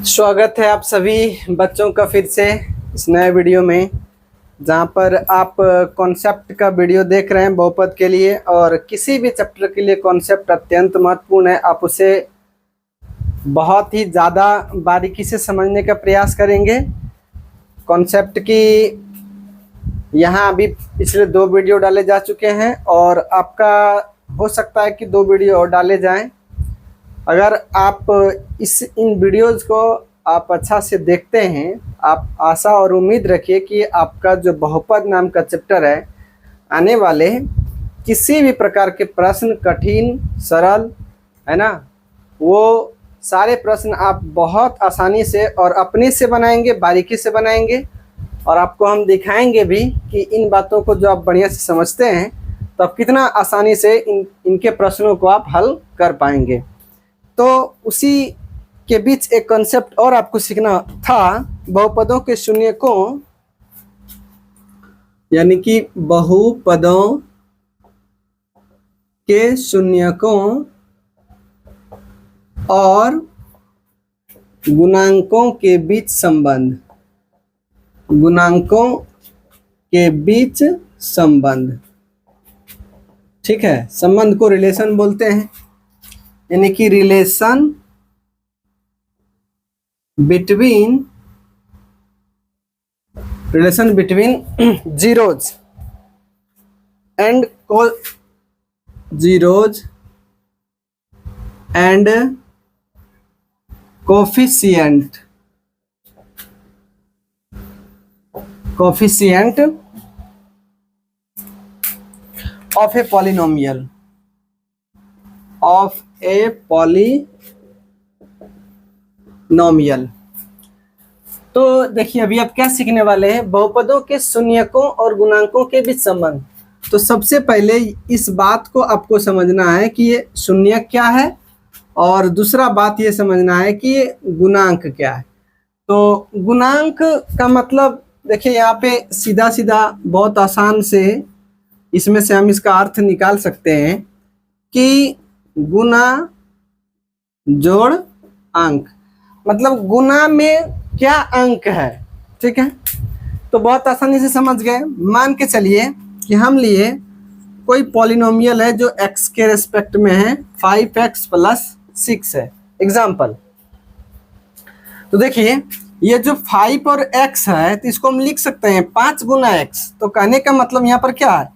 स्वागत है आप सभी बच्चों का फिर से इस नए वीडियो में, जहां पर आप कॉन्सेप्ट का वीडियो देख रहे हैं बहुपद के लिए। और किसी भी चैप्टर के लिए कॉन्सेप्ट अत्यंत महत्वपूर्ण है। आप उसे बहुत ही ज़्यादा बारीकी से समझने का प्रयास करेंगे। कॉन्सेप्ट की यहाँ अभी पिछले 2 वीडियो डाले जा चुके हैं और आपका हो सकता है कि 2 वीडियो और डाले जाएं। अगर आप इन वीडियोज़ को आप अच्छा से देखते हैं, आप आशा और उम्मीद रखिए कि आपका जो बहुपद नाम का चैप्टर है, आने वाले किसी भी प्रकार के प्रश्न, कठिन सरल, है ना, वो सारे प्रश्न आप बहुत आसानी से और अपने से बनाएंगे, बारीकी से बनाएंगे। और आपको हम दिखाएंगे भी कि इन बातों को जो आप बढ़िया से समझते हैं तो आप कितना आसानी से इनके प्रश्नों को आप हल कर पाएंगे। तो उसी के बीच एक कॉन्सेप्ट और आपको सीखना था, बहुपदों के शून्यकों, यानी कि बहुपदों के शून्यकों और गुणांकों के बीच संबंध। गुणांकों के बीच संबंध, ठीक है। संबंध को रिलेशन बोलते हैं, यानी कि relation between zeros and coefficient of a polynomial तो देखिए अभी आप क्या सीखने वाले हैं, बहुपदों के शून्यकों और गुणांकों के बीच संबंध। तो सबसे पहले इस बात को आपको समझना है कि ये शून्यक क्या है, और दूसरा बात ये समझना है कि ये गुणांक क्या है। तो गुणांक का मतलब देखिए, यहाँ पे सीधा सीधा बहुत आसान से इसमें से हम इसका अर्थ निकाल सकते हैं कि गुना जोड़ अंक, मतलब गुना में क्या अंक है, ठीक है। तो बहुत आसानी से समझ गए। मान के चलिए कि हम लिए कोई पॉलिनोमियल है जो x के रेस्पेक्ट में है, 5x + 6 है, एग्जाम्पल। तो देखिए ये जो 5 और x है, तो इसको हम लिख सकते हैं 5 गुना x। तो कहने का मतलब यहाँ पर क्या है,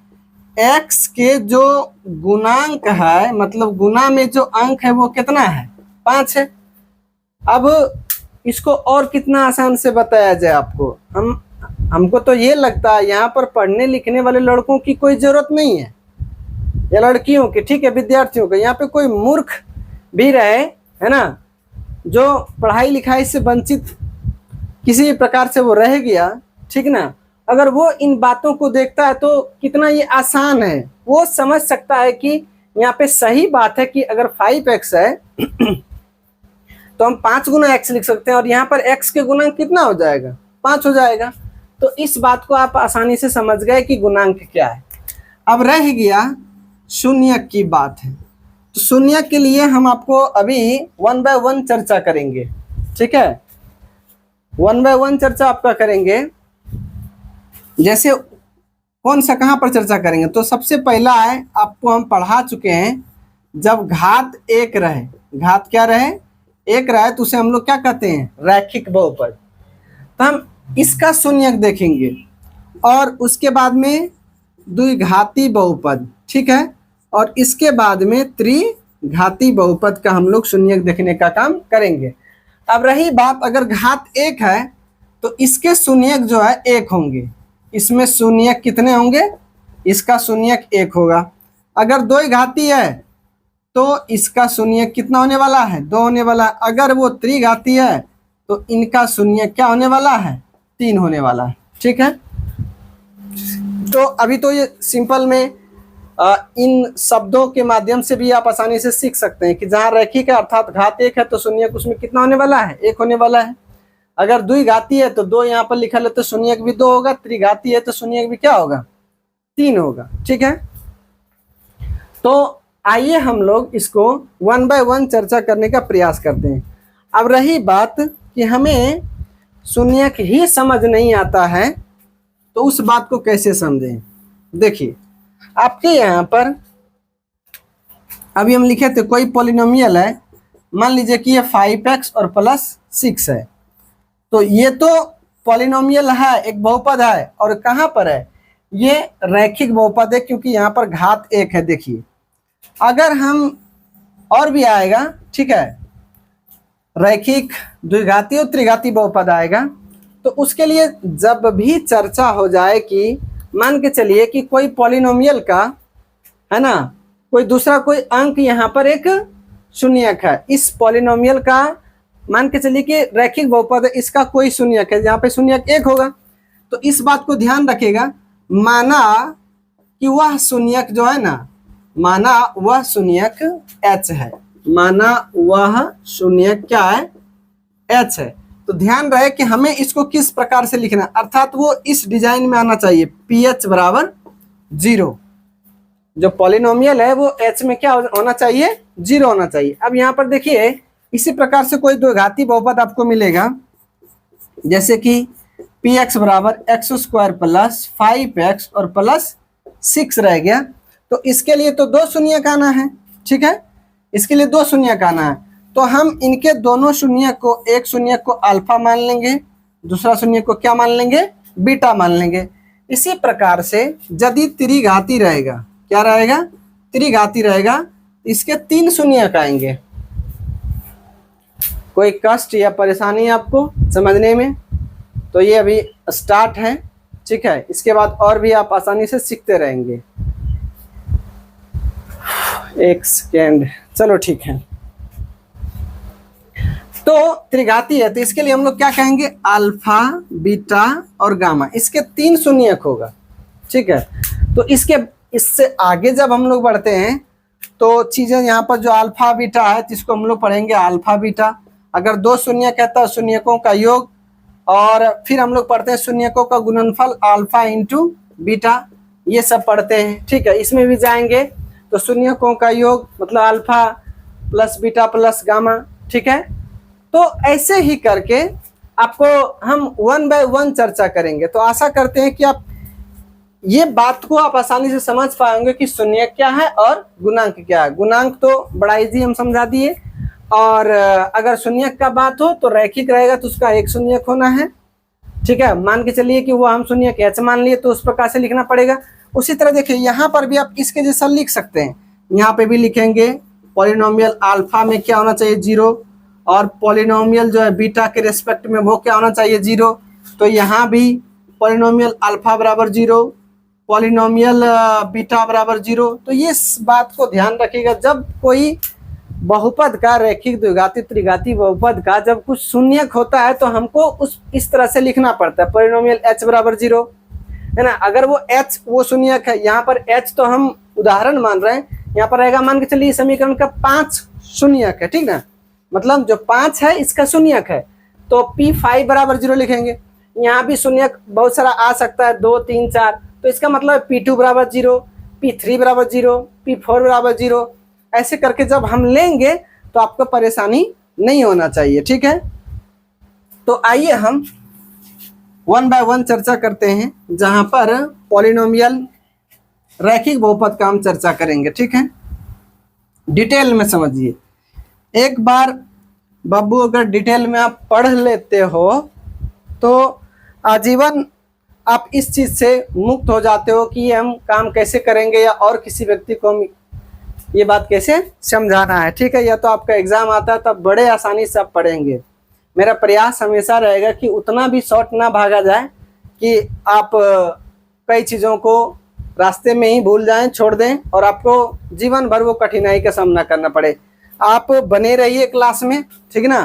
x के जो गुणांक है, मतलब गुना में जो अंक है वो कितना है, 5 है। अब इसको और कितना आसान से बताया जाए आपको, हमको तो ये लगता है यहाँ पर पढ़ने लिखने वाले लड़कों की कोई ज़रूरत नहीं है, या लड़कियों की, ठीक है, विद्यार्थियों के। यहाँ पे कोई मूर्ख भी रहे, है ना, जो पढ़ाई लिखाई से वंचित किसी भी प्रकार से वो रह गया, ठीक ना, अगर वो इन बातों को देखता है तो कितना ये आसान है, वो समझ सकता है कि यहाँ पे सही बात है कि अगर 5x है तो हम 5 गुना x लिख सकते हैं, और यहाँ पर x के गुणांक कितना हो जाएगा, 5 हो जाएगा। तो इस बात को आप आसानी से समझ गए कि गुणांक क्या है। अब रह गया शून्यक की बात है। तो शून्यक के लिए हम आपको अभी 1 बाय 1 चर्चा करेंगे, ठीक है। 1 बाय 1 चर्चा आपका करेंगे। जैसे कौन सा, कहाँ पर चर्चा करेंगे, तो सबसे पहला है, आपको हम पढ़ा चुके हैं, जब घात 1 रहे, घात क्या रहे, 1 रहे, तो उसे हम लोग क्या कहते हैं, रैखिक बहुपद। तो हम इसका शून्यक देखेंगे, और उसके बाद में द्विघाती बहुपद, ठीक है, और इसके बाद में त्रिघाती बहुपद का हम लोग शून्यक देखने का काम करेंगे। अब रही बात, अगर घात 1 है तो इसके शून्यक जो है 1 होंगे। इसमें शून्यक कितने होंगे, इसका शून्यक 1 होगा। अगर द्विघाती है तो इसका शून्यक कितना होने वाला है, 2 होने वाला है। अगर वो त्रिघाती है तो इनका शून्यक क्या होने वाला है, 3 होने वाला है, ठीक है। तो अभी तो ये सिंपल में इन शब्दों के माध्यम से भी आप आसानी से सीख सकते हैं कि जहाँ रैखिक है, अर्थात घात 1 है, तो शून्यक उसमें कितना होने वाला है, 1 होने वाला है। अगर द्विघाती है तो 2 यहाँ पर लिखा है, तो शून्यक भी 2 होगा। त्रिघाती है तो शून्यक भी क्या होगा, 3 होगा, ठीक है। तो आइए हम लोग इसको 1 बाय 1 चर्चा करने का प्रयास करते हैं। अब रही बात कि कि हमें शून्यक ही समझ नहीं आता है तो उस बात को कैसे समझें। देखिए आपके यहाँ पर अभी हम लिखे थे कोई पॉलिनोमियल है, मान लीजिए कि ये 5x और +6 है, तो ये तो पॉलिनोमियल है, एक बहुपद है, और कहाँ पर है, ये रैखिक बहुपद है क्योंकि यहाँ पर घात 1 है। देखिए अगर हम और भी आएगा, ठीक है, रैखिक द्विघाती और त्रिघाती बहुपद आएगा, तो उसके लिए जब भी चर्चा हो जाए कि मान के चलिए कि कोई पॉलिनोमियल का है ना, कोई दूसरा कोई अंक यहाँ पर एक शून्यक है, इस पॉलिनोमियल का मान के चलिए कि रैखिक बहुपद है, इसका कोई शून्यक है, यहाँ पे शून्यक 1 होगा, तो इस बात को ध्यान रखिएगा, माना कि वह शून्यक जो है ना, माना वह शून्यक h है, माना वह शून्यक क्या है, h है, तो ध्यान रहे कि हमें इसको किस प्रकार से लिखना, अर्थात वो इस डिजाइन में आना चाहिए, ph बराबर 0। जो पॉलिनोमियल है वो h में क्या होना चाहिए, 0 होना चाहिए। अब यहाँ पर देखिए इसी प्रकार से कोई द्विघाती बहुपद आपको मिलेगा, जैसे कि px बराबर x² प्लस 5x और +6 रह गया, तो इसके लिए तो 2 शून्यक आना है, ठीक है, इसके लिए 2 शून्यक आना है, तो हम इनके दोनों शून्यक को, एक शून्यक को अल्फा मान लेंगे, दूसरा शून्यक को क्या मान लेंगे, बीटा मान लेंगे। इसी प्रकार से यदि त्रिघाती रहेगा, क्या रहेगा, त्रिघाती रहेगा, इसके 3 शून्यक आएंगे। कोई कष्ट या परेशानी आपको समझने में, तो ये अभी स्टार्ट है, ठीक है, इसके बाद और भी आप आसानी से सीखते रहेंगे। एक सेकेंड, चलो ठीक है। तो त्रिघाती है तो इसके लिए हम लोग क्या कहेंगे, अल्फा, बीटा और गामा, इसके 3 शून्यक होगा, ठीक है। तो इससे आगे जब हम लोग बढ़ते हैं तो चीजें यहाँ पर जो अल्फा बीटा है तो इसको हम लोग पढ़ेंगे अल्फा बीटा, अगर 2 शून्यक है तो शून्यकों का योग, और फिर हम लोग पढ़ते हैं शून्यकों का गुणनफल अल्फा इंटू बीटा, ये सब पढ़ते हैं, ठीक है। इसमें भी जाएंगे तो शून्यकों का योग मतलब alpha plus beta plus gamma, ठीक है। तो ऐसे ही करके आपको हम 1 बाय 1 चर्चा करेंगे। तो आशा करते हैं कि आप ये बात को आप आसानी से समझ पाएंगे कि शून्यक क्या है और गुणांक क्या है। गुणांक तो बड़ा इजी हम समझा दिए, और अगर शून्यक का बात हो तो रैखिक रहेगा तो उसका एक शून्यक होना है, ठीक है। मान के चलिए कि वो हम शून्यक h मान लिए तो उस प्रकार से लिखना पड़ेगा। उसी तरह देखिए यहाँ पर भी आप इसके जैसा लिख सकते हैं, यहाँ पे भी लिखेंगे पॉलिनोमियल अल्फा में क्या होना चाहिए, 0, और पॉलिनोमियल जो है बीटा के रेस्पेक्ट में वो क्या होना चाहिए, 0। तो यहाँ भी पॉलिनोमियल अल्फा बराबर 0, पॉलिनोमियल बीटा बराबर 0। तो ये बात को ध्यान रखिएगा, जब कोई बहुपद का, रैखिक द्विघाती त्रिघाती बहुपद का जब कुछ शून्यक होता है तो हमको इस तरह से लिखना पड़ता है, पॉलिनोमियल h बराबर 0, है ना। अगर वो h वो शून्यक है, यहाँ पर h तो हम उदाहरण मान रहे हैं, यहाँ पर रहेगा मान के चलिए समीकरण का 5 शून्यक है, ठीक ना, मतलब जो 5 है इसका शून्यक है, तो p5 बराबर 0 लिखेंगे। यहाँ भी शून्यक बहुत सारा आ सकता है, 2, 3, 4, तो इसका मतलब p2 बराबर 0, p3 बराबर 0, p4 बराबर 0, ऐसे करके जब हम लेंगे तो आपको परेशानी नहीं होना चाहिए, ठीक है। तो आइए हम 1 बाय 1 चर्चा करते हैं, जहां पर पॉलिनोमियल रैखिक बहुपद का हम चर्चा करेंगे, ठीक है। डिटेल में समझिए, एक बार बाबू अगर डिटेल में आप पढ़ लेते हो तो आजीवन आप इस चीज से मुक्त हो जाते हो कि हम काम कैसे करेंगे या और किसी व्यक्ति को हम ये बात कैसे समझाना है, ठीक है। या तो आपका एग्जाम आता है तब बड़े आसानी से आप पढ़ेंगे। मेरा प्रयास हमेशा रहेगा कि उतना भी शॉर्ट ना भागा जाए कि आप कई चीज़ों को रास्ते में ही भूल जाएं, छोड़ दें, और आपको जीवन भर वो कठिनाई का सामना करना पड़े। आप बने रहिए क्लास में, ठीक ना।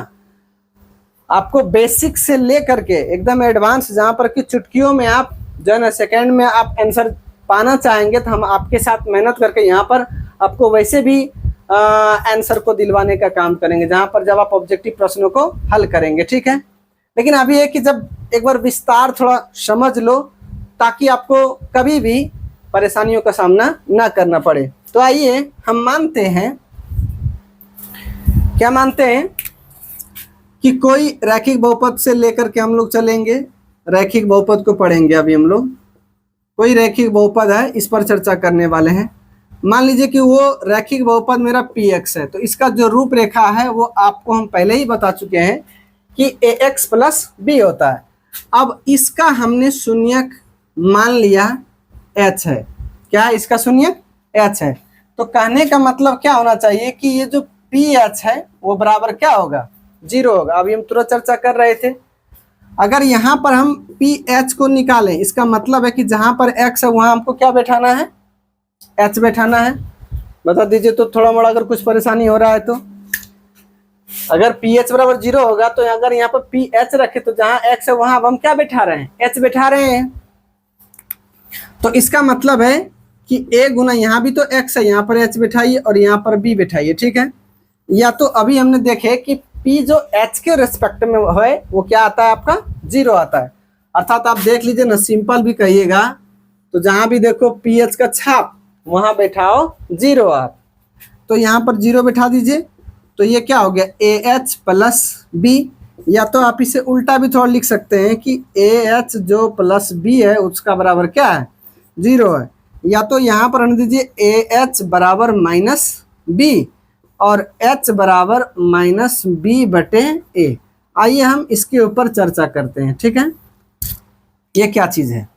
आपको बेसिक से ले करके एकदम एडवांस, जहाँ पर कि चुटकियों में आप जो है ना सेकेंड में आप आंसर पाना चाहेंगे, तो हम आपके साथ मेहनत करके यहाँ पर आपको वैसे भी आंसर को दिलवाने का काम करेंगे, जहाँ पर जब आप ऑब्जेक्टिव प्रश्नों को हल करेंगे, ठीक है। लेकिन अभी है कि जब एक बार विस्तार थोड़ा समझ लो ताकि आपको कभी भी परेशानियों का सामना ना करना पड़े। तो आइए हम मानते हैं, क्या मानते हैं कि कोई रैखिक बहुपद से लेकर के हम लोग चलेंगे, रैखिक बहुपद को पढ़ेंगे अभी हम लोग। कोई रैखिक बहुपद है, इस पर चर्चा करने वाले हैं। मान लीजिए कि वो रैखिक बहुपद मेरा px है, तो इसका जो रूपरेखा है वो आपको हम पहले ही बता चुके हैं कि ax प्लस b होता है। अब इसका हमने शून्यक मान लिया h है। क्या है इसका शून्यक? h है। तो कहने का मतलब क्या होना चाहिए कि ये जो ph है वो बराबर क्या होगा? 0 होगा। अभी हम तुरंत चर्चा कर रहे थे। अगर यहाँ पर हम ph को निकालें, इसका मतलब है कि जहाँ पर x है वहाँ हमको क्या बैठाना है? h बैठाना है। बता दीजिए तो थोड़ा मोड़ा अगर कुछ परेशानी हो रहा है तो। अगर ph बराबर 0 होगा तो अगर यहाँ पर ph रखे तो जहाँ x है वहाँ अब हम क्या बैठा रहे हैं? h बैठा रहे हैं। तो इसका मतलब है कि a गुना यहाँ भी तो x है, यहाँ पर h बैठाइए और यहाँ पर b बैठाइए, ठीक है। या तो अभी हमने देखे कि p जो h के रेस्पेक्ट में है वो क्या आता है आपका? 0 आता है। अर्थात आप देख लीजिए ना, सिंपल भी कहिएगा तो जहाँ भी देखो ph का छाप वहाँ बैठाओ 0 आप। तो यहाँ पर 0 बैठा दीजिए, तो ये क्या हो गया? AH plus B। या तो आप इसे उल्टा भी थोड़ा लिख सकते हैं कि AH जो प्लस B है उसका बराबर क्या है? 0 है। या तो यहाँ पर रख दीजिए AH बराबर माइनस B और H बराबर माइनस B बटे A। आइए हम इसके ऊपर चर्चा करते हैं, ठीक है। ये क्या चीज़ है?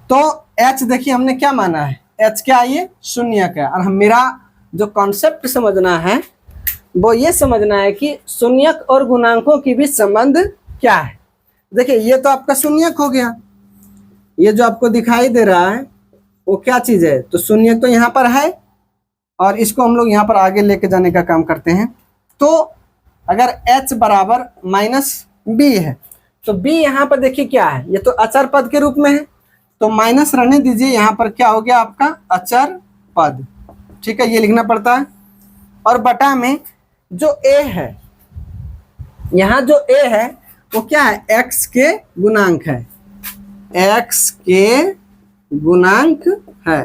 तो H देखिए हमने क्या माना है? H क्या है? ये शून्यक है। और मेरा जो कॉन्सेप्ट समझना है वो ये समझना है कि शून्यक और गुणांकों के बीच संबंध क्या है। देखिए ये तो आपका शून्यक हो गया, ये जो आपको दिखाई दे रहा है वो क्या चीज़ है? तो शून्यक तो यहाँ पर है और इसको हम लोग यहाँ पर आगे लेके जाने का काम करते हैं। तो अगर h बराबर माइनस b है तो b यहाँ पर देखिए क्या है? ये तो अचर पद के रूप में है, तो माइनस रहने दीजिए। यहाँ पर क्या हो गया आपका? अचर पद, ठीक है, ये लिखना पड़ता है। और बटा में जो a है, यहाँ जो a है वो क्या है? x के गुणांक है, x के गुणांक है।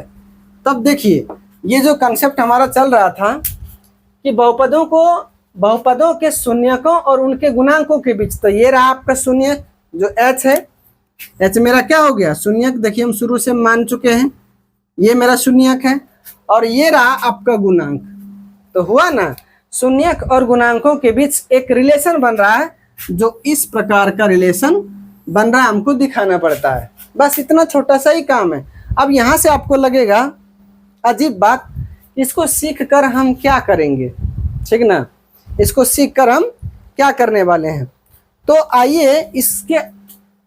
तब देखिए ये जो कंसेप्ट हमारा चल रहा था कि बहुपदों के शून्यकों और उनके गुणांकों के बीच, तो ये रहा आपका शून्यक जो h है। h मेरा क्या हो गया? शून्यक। देखिए हम शुरू से मान चुके हैं, ये मेरा शून्यक है और ये रहा आपका गुणांक। तो हुआ ना, शून्यक और गुणांकों के बीच एक रिलेशन बन रहा है। जो इस प्रकार का रिलेशन बन रहा है हमको दिखाना पड़ता है। बस इतना छोटा सा ही काम है। अब यहाँ से आपको लगेगा अजीब बात, इसको सीख कर हम क्या करेंगे, ठीक ना? इसको सीख कर हम क्या करने वाले हैं? तो आइए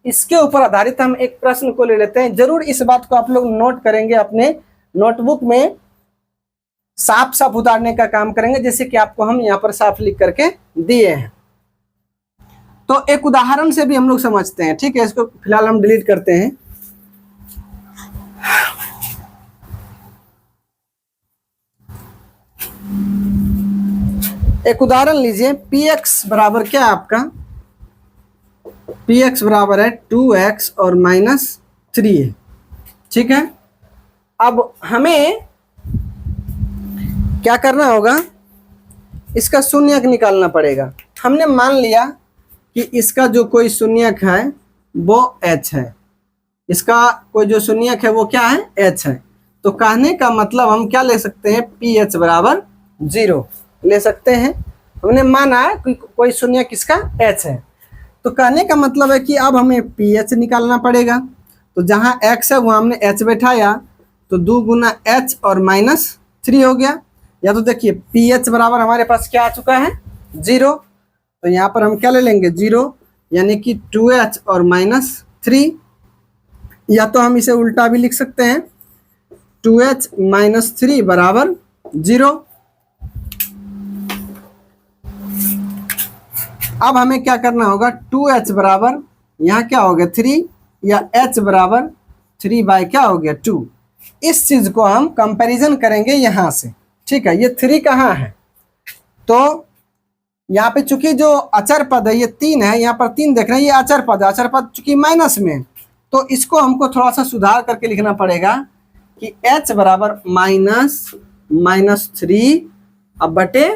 इसके ऊपर आधारित हम एक प्रश्न को ले लेते हैं। जरूर इस बात को आप लोग नोट करेंगे, अपने नोटबुक में साफ साफ उतारने का काम करेंगे, जैसे कि आपको हम यहाँ पर साफ लिख करके दिए हैं। तो एक उदाहरण से भी हम लोग समझते हैं, ठीक है। इसको फिलहाल हम डिलीट करते हैं। एक उदाहरण लीजिए, px बराबर क्या है आपका? px बराबर है 2x और माइनस 3 है, ठीक है। अब हमें क्या करना होगा? इसका शून्यक निकालना पड़ेगा। हमने मान लिया कि इसका जो कोई शून्यक है वो h है, इसका कोई जो शून्यक है वो क्या है? h है। तो कहने का मतलब हम क्या ले सकते हैं? ph बराबर 0 ले सकते हैं। हमने माना कि कोई शून्यक इसका h है, तो कहने का मतलब है कि अब हमें ph निकालना पड़ेगा। तो जहाँ x है वहाँ हमने h बैठाया, तो 2 गुना h और माइनस 3 हो गया। या तो देखिए ph बराबर हमारे पास क्या आ चुका है? 0। तो यहाँ पर हम क्या ले लेंगे? 0, यानी कि 2h और माइनस 3। या तो हम इसे उल्टा भी लिख सकते हैं, 2h माइनस 3 बराबर 0। अब हमें क्या करना होगा? 2h बराबर यहाँ क्या हो गया? 3, या h बराबर 3 बाय क्या हो गया? 2। इस चीज को हम कंपैरिजन करेंगे यहाँ से, ठीक है। ये 3 कहाँ है? तो यहाँ पे चूंकि जो अचर पद है ये 3 है, यहाँ पर 3 देख रहे हैं, ये अचर पद है। अचर पद चूंकि माइनस में, तो इसको हमको थोड़ा सा सुधार करके लिखना पड़ेगा कि h बराबर माइनस 3 अब बटे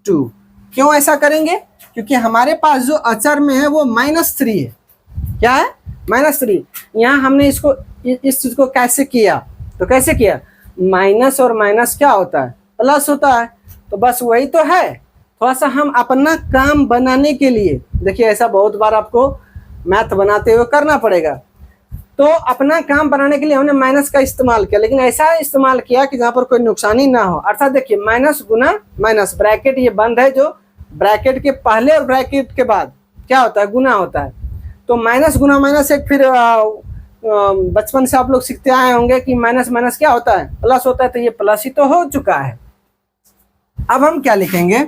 2। क्यों ऐसा करेंगे? क्योंकि हमारे पास जो अचर में है वो -3 है। क्या है? -3। यहाँ हमने इसको इस चीज को कैसे किया? तो कैसे किया? माइनस और माइनस क्या होता है? प्लस होता है। तो बस वही तो है। थोड़ा सा हम अपना काम बनाने के लिए, देखिए ऐसा बहुत बार आपको मैथ बनाते हुए करना पड़ेगा, तो अपना काम बनाने के लिए हमने माइनस का इस्तेमाल किया, लेकिन ऐसा इस्तेमाल किया कि जहाँ पर कोई नुकसानी ना हो। अर्थात देखिए माइनस गुना माइनस, ब्रैकेट ये बंद है, जो ब्रैकेट के पहले और ब्रैकेट के बाद क्या होता है? गुना होता है। तो माइनस गुना माइनस एक, फिर बचपन से आप लोग सीखते आए होंगे कि माइनस माइनस क्या होता है? प्लस होता है। तो ये प्लस ही तो हो चुका है। अब हम क्या लिखेंगे?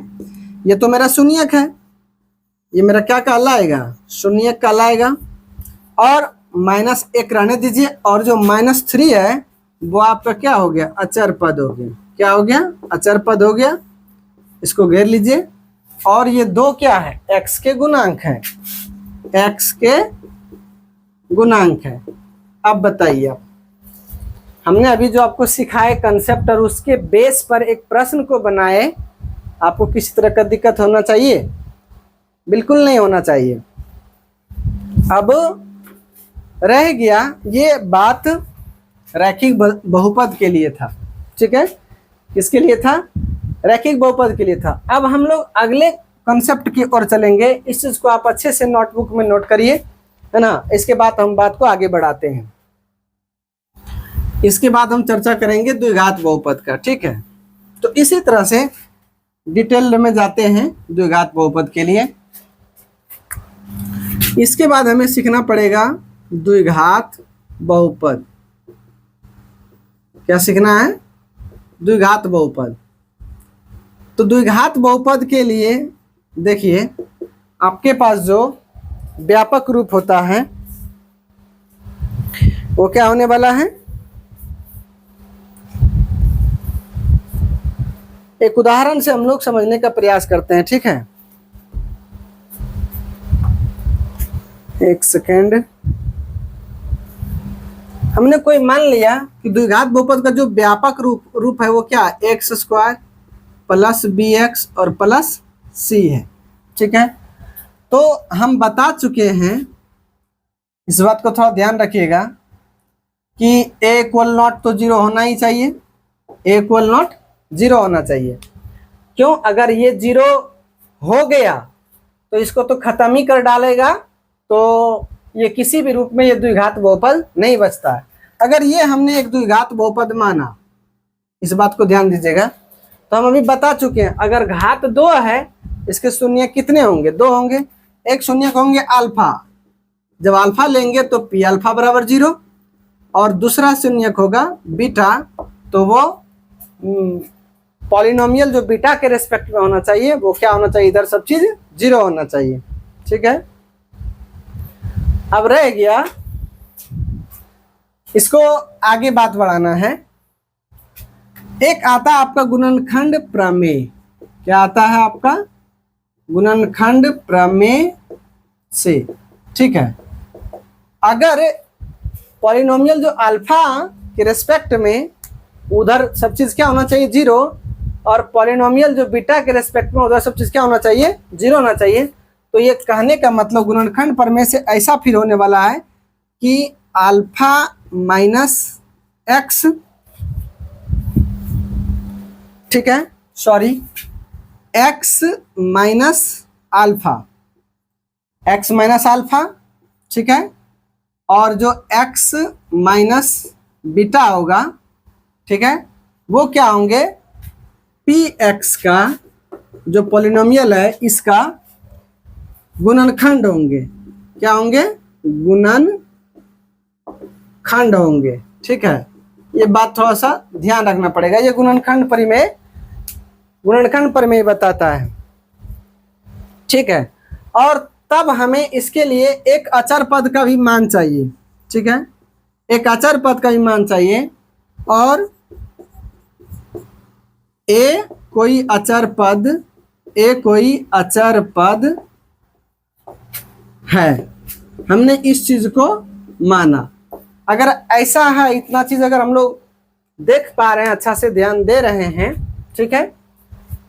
ये तो मेरा शून्यक है, ये मेरा क्या कहलाएगा? शून्यक कहलाएगा। और -1 रहने दीजिए, और जो -3 है वो आपका क्या हो गया? अचर पद हो गया। क्या हो गया? अचर पद हो गया। इसको घेर लीजिए। और ये 2 क्या है? x के गुणांक है। x के गुणांक है। अब बताइए, हमने अभी जो आपको सिखाए कंसेप्ट और उसके बेस पर एक प्रश्न को बनाए, आपको किसी तरह का दिक्कत होना चाहिए? बिल्कुल नहीं होना चाहिए। अब रह गया, ये बात रैखिक बहुपद के लिए था, ठीक है? किसके लिए था? रैखिक बहुपद के लिए था। अब हम लोग अगले कंसेप्ट की ओर चलेंगे। इस चीज को आप अच्छे से नोटबुक में नोट करिए, है ना? इसके बाद हम बात को आगे बढ़ाते हैं। इसके बाद हम चर्चा करेंगे द्विघात बहुपद का, ठीक है? तो इसी तरह से डिटेल में जाते हैं द्विघात बहुपद के लिए। इसके बाद हमें सीखना पड़ेगा द्विघात बहुपद। क्या सीखना है? द्विघात बहुपद। तो द्विघात बहुपद के लिए देखिए, आपके पास जो व्यापक रूप होता है वो क्या होने वाला है? एक उदाहरण से हम लोग समझने का प्रयास करते हैं, ठीक है? एक सेकेंड। हमने कोई मान लिया कि द्विघात बहुपद का जो व्यापक रूप है वो क्या है? x² प्लस bx और प्लस c है, ठीक है? तो हम बता चुके हैं, इस बात को थोड़ा ध्यान रखिएगा कि a=0 तो 0 होना ही चाहिए। a=0 0 होना चाहिए। क्यों? अगर ये 0 हो गया तो इसको तो खत्म ही कर डालेगा, तो ये किसी भी रूप में ये द्विघात बहुपद नहीं बचता है। अगर ये हमने एक द्विघात बहुपद माना, इस बात को ध्यान दीजिएगा, तो हम अभी बता चुके हैं अगर घात 2 है, इसके शून्य कितने होंगे? 2 होंगे। एक शून्य होंगे अल्फा, जब अल्फा लेंगे तो पी अल्फा बराबर 0, और दूसरा शून्य होगा बीटा, तो वो पॉलिनोमियल जो बीटा के रेस्पेक्ट में होना चाहिए वो क्या होना चाहिए? इधर सब चीज 0 होना चाहिए, ठीक है? अब रह गया, इसको आगे बात बढ़ाना है। एक आता है आपका गुणनखंड प्रमेय। क्या आता है आपका? गुणनखंड प्रमेय से, ठीक है? अगर पॉलिनोमियल जो अल्फा के रेस्पेक्ट में उधर सब चीज क्या होना चाहिए? 0, और पॉलिनोमियल जो बीटा के रेस्पेक्ट में उधर सब चीज क्या होना चाहिए? 0 होना चाहिए। तो ये कहने का मतलब गुणनखंड प्रमेय से ऐसा फिर होने वाला है कि अल्फा माइनस एक्स, ठीक है? Sorry, x minus alpha, x minus alpha, ठीक है? और जो एक्स माइनस बीटा होगा, ठीक है, वो क्या होंगे? पी एक्स का जो पॉलिनोमियल है इसका गुणनखंड होंगे। क्या होंगे? गुणनखंड होंगे, ठीक है? ये बात थोड़ा सा ध्यान रखना पड़ेगा। ये गुणनखंड प्रमेय बताता है, ठीक है? और तब हमें इसके लिए एक अचर पद का भी मान चाहिए, ठीक है? एक अचर पद का भी मान चाहिए, और ए कोई अचर पद है। हमने इस चीज को माना। अगर ऐसा है, इतना चीज अगर हम लोग देख पा रहे हैं, अच्छा से ध्यान दे रहे हैं, ठीक है,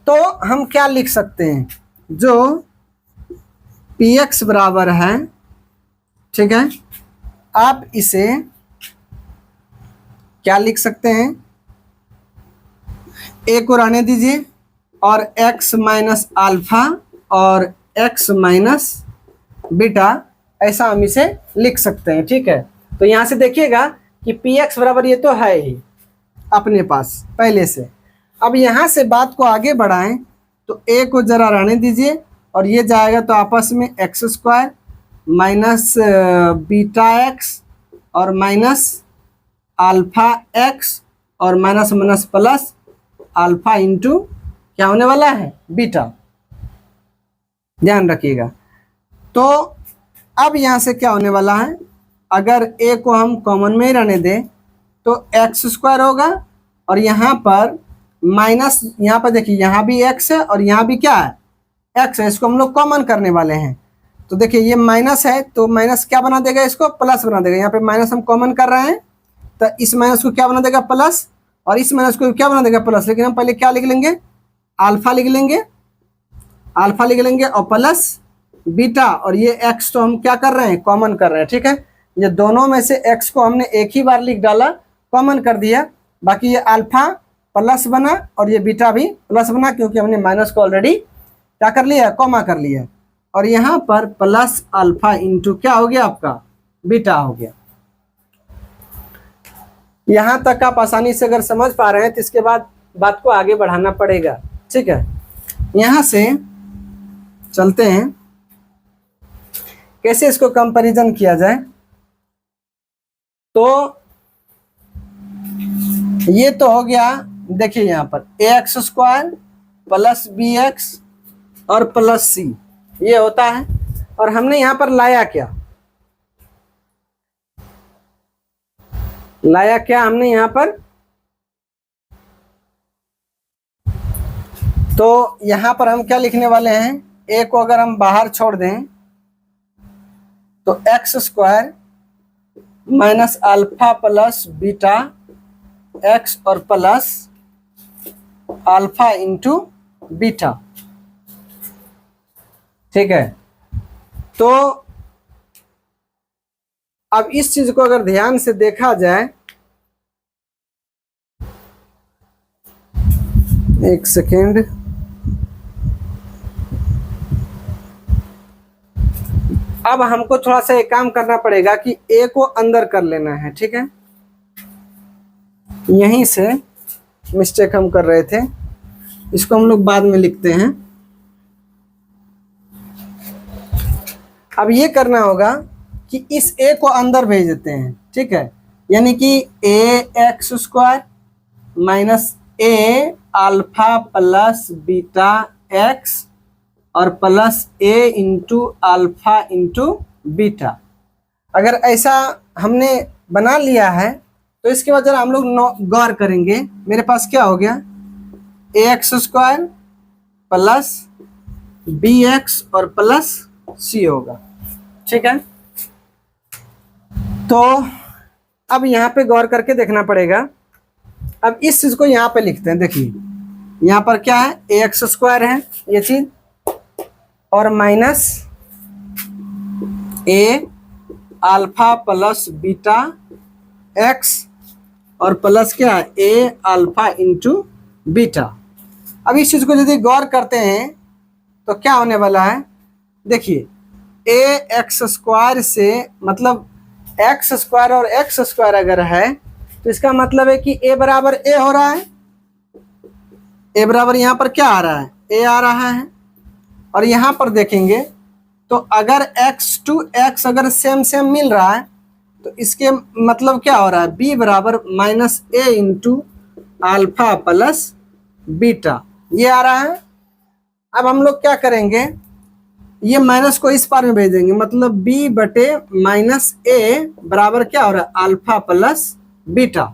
तो हम क्या लिख सकते हैं? जो पी एक्स बराबर है, ठीक है, आप इसे क्या लिख सकते हैं, ए को रहने दीजिए और x माइनस अल्फा और x माइनस बीटा, ऐसा हम इसे लिख सकते हैं। ठीक है, तो यहाँ से देखिएगा कि पी एक्स बराबर ये तो है ही अपने पास पहले से। अब यहाँ से बात को आगे बढ़ाएं तो a को जरा रहने दीजिए और ये जाएगा तो आपस में x square minus beta x और माइनस अल्फा एक्स और minus minus plus alpha into क्या होने वाला है, बीटा, ध्यान रखिएगा। तो अब यहाँ से क्या होने वाला है, अगर a को हम कॉमन में ही रहने दें तो एक्स स्क्वायर होगा और यहाँ पर माइनस, यहाँ पर देखिए यहाँ भी x है और यहाँ भी क्या है, x है, इसको हम लोग कॉमन करने वाले हैं। तो देखिए ये माइनस है तो माइनस क्या बना देगा, इसको प्लस बना देगा। यहाँ पे माइनस हम कॉमन कर रहे हैं तो इस माइनस को क्या बना देगा, प्लस, और इस माइनस को क्या बना देगा, प्लस। लेकिन हम पहले क्या लिख लेंगे, अल्फा लिख लेंगे, अल्फा लिख लेंगे और प्लस बीटा, और ये x तो हम क्या कर रहे हैं, कॉमन कर रहे हैं। ठीक है, ये दोनों में से x को हमने एक ही बार लिख डाला, कॉमन कर दिया, बाकी ये अल्फा प्लस बना और ये बीटा भी प्लस बना, क्योंकि हमने माइनस को ऑलरेडी क्या कर लिया, कॉमा कर लिया। और यहाँ पर प्लस अल्फा इंटू क्या हो गया, आपका बीटा हो गया। यहाँ तक आप आसानी से अगर समझ पा रहे हैं तो इसके बाद बात को आगे बढ़ाना पड़ेगा। ठीक है, यहाँ से चलते हैं कैसे इसको कंपैरिजन किया जाए। तो ये तो हो गया, देखिए यहाँ पर A X square plus B X और प्लस सी, ये होता है। और हमने यहाँ पर लाया क्या, लाया क्या हमने यहाँ पर, तो यहाँ पर हम क्या लिखने वाले हैं, ए को अगर हम बाहर छोड़ दें तो x square minus alpha plus beta x और प्लस अल्फा इंटू बीटा। ठीक है, तो अब इस चीज को अगर ध्यान से देखा जाए, एक सेकेंड, अब हमको थोड़ा सा एक काम करना पड़ेगा कि ए को अंदर कर लेना है। ठीक है, यहीं से मिस्टेक हम कर रहे थे, इसको हम लोग बाद में लिखते हैं। अब ये करना होगा कि इस ए को अंदर भेज देते हैं। ठीक है, यानी कि ए एक्स स्क्वायर माइनस ए अल्फा प्लस बीटा एक्स और plus A into alpha into beta. अगर ऐसा हमने बना लिया है तो इसके बाद जरा हम लोग गौर करेंगे। मेरे पास क्या हो गया, A X square plus B X और प्लस सी होगा। ठीक है, तो अब यहाँ पे गौर करके देखना पड़ेगा। अब इस चीज को यहाँ पे लिखते हैं। देखिए यहाँ पर क्या है, ए एक्स स्क्वायर है ये चीज, और माइनस ए अल्फा प्लस बीटा एक्स और प्लस क्या है, ए अल्फा इंटू बीटा। अब इस चीज को यदि गौर करते हैं तो क्या होने वाला है, देखिए ए एक्स स्क्वायर से मतलब एक्स स्क्वायर और एक्स स्क्वायर अगर है तो इसका मतलब है कि ए बराबर ए हो रहा है, ए बराबर यहाँ पर क्या आ रहा है, ए आ रहा है। और यहाँ पर देखेंगे तो अगर x टू x अगर सेम सेम मिल रहा है तो इसके मतलब क्या हो रहा है, b बराबर minus A into alpha plus beta, ये आ रहा है। अब हम लोग क्या करेंगे, ये माइनस को इस पार में भेज देंगे, मतलब b बटे माइनस ए बराबर क्या हो रहा है, अल्फा प्लस बीटा।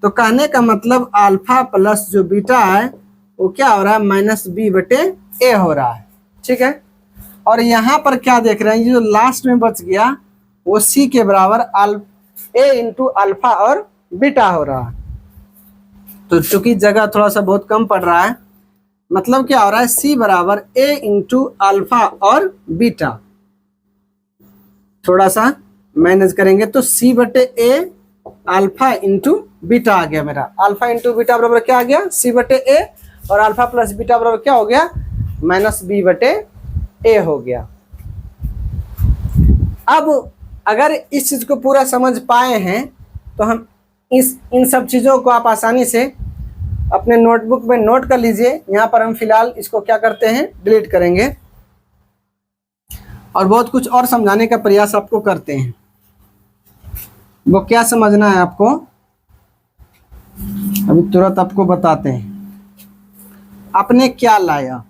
तो कहने का मतलब अल्फा प्लस जो बीटा है वो क्या हो रहा है, माइनस बी बटे ए हो रहा है। ठीक है, और यहाँ पर क्या देख रहे हैं, ये जो लास्ट में बच गया वो सी के बराबर ए इंटू अल्फा और बीटा हो रहा है। तो चूंकि जगह थोड़ा सा बहुत कम पड़ रहा है, मतलब क्या हो रहा है, c बराबर a इंटू अल्फा और बीटा। थोड़ा सा मैनेज करेंगे तो c बटे a अल्फा इंटू बीटा आ गया मेरा। अल्फा इंटू बीटा बराबर क्या आ गया, c बटे a, और अल्फा प्लस बीटा बराबर क्या हो गया, माइनस b बटे a हो गया। अब अगर इस चीज को पूरा समझ पाए हैं तो हम इन सब चीजों को आप आसानी से अपने नोटबुक में नोट कर लीजिए। यहाँ पर हम फिलहाल इसको क्या करते हैं, डिलीट करेंगे और बहुत कुछ और समझाने का प्रयास आपको करते हैं। वो क्या समझना है आपको, अभी तुरंत आपको बताते हैं। आपने क्या लाया,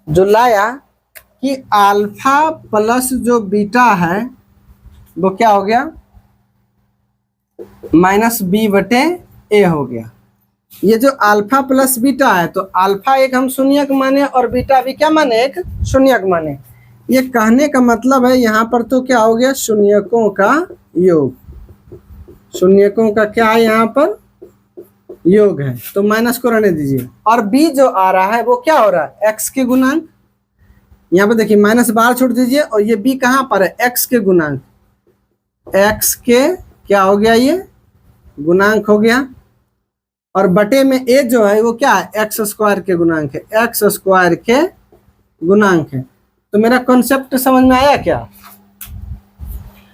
जो लाया कि अल्फा प्लस जो बीटा है वो क्या हो गया, माइनस b बटे a हो गया। ये जो अल्फा प्लस बीटा है तो अल्फा एक हम शून्यक माने और बीटा भी क्या माने, एक शून्यक माने। ये कहने का मतलब है यहाँ पर तो क्या हो गया, शून्यकों का योग। शून्यकों का क्या है, यहाँ पर योग है, तो माइनस को रहने दीजिए। और b जो आ रहा है वो क्या हो रहा है, x के गुणांक। यहाँ पर देखिए माइनस बाहर छोड़ दीजिए और ये b कहाँ पर है, x के गुणांक। x के क्या हो गया, ये गुणांक हो गया। और बटे में a जो है वो क्या है, एक्स स्क्वायर के गुणांक है, एक्स स्क्वायर के गुणांक है। तो मेरा कॉन्सेप्ट समझ में आया क्या?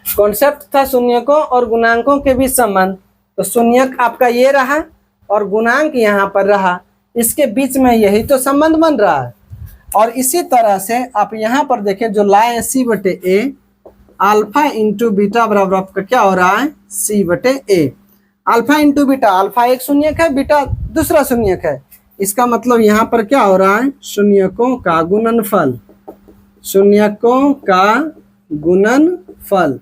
कॉन्सेप्ट था शून्यकों और गुणांकों के बीच संबंध। तो शून्यक आपका ये रहा और गुणांक यहाँ पर रहा, इसके बीच में यही तो संबंध बन रहा है। और इसी तरह से आप यहाँ पर देखें, जो लाए c बटे a, अल्फा इंटू बीटा बराबर आपका क्या हो रहा है, c बटे a। Alpha into beta, alpha एक शून्यक है, बीटा दूसरा शून्यक है। इसका मतलब यहाँ पर क्या हो रहा है, शून्यकों का गुणनफल। शून्यकों का गुणनफल।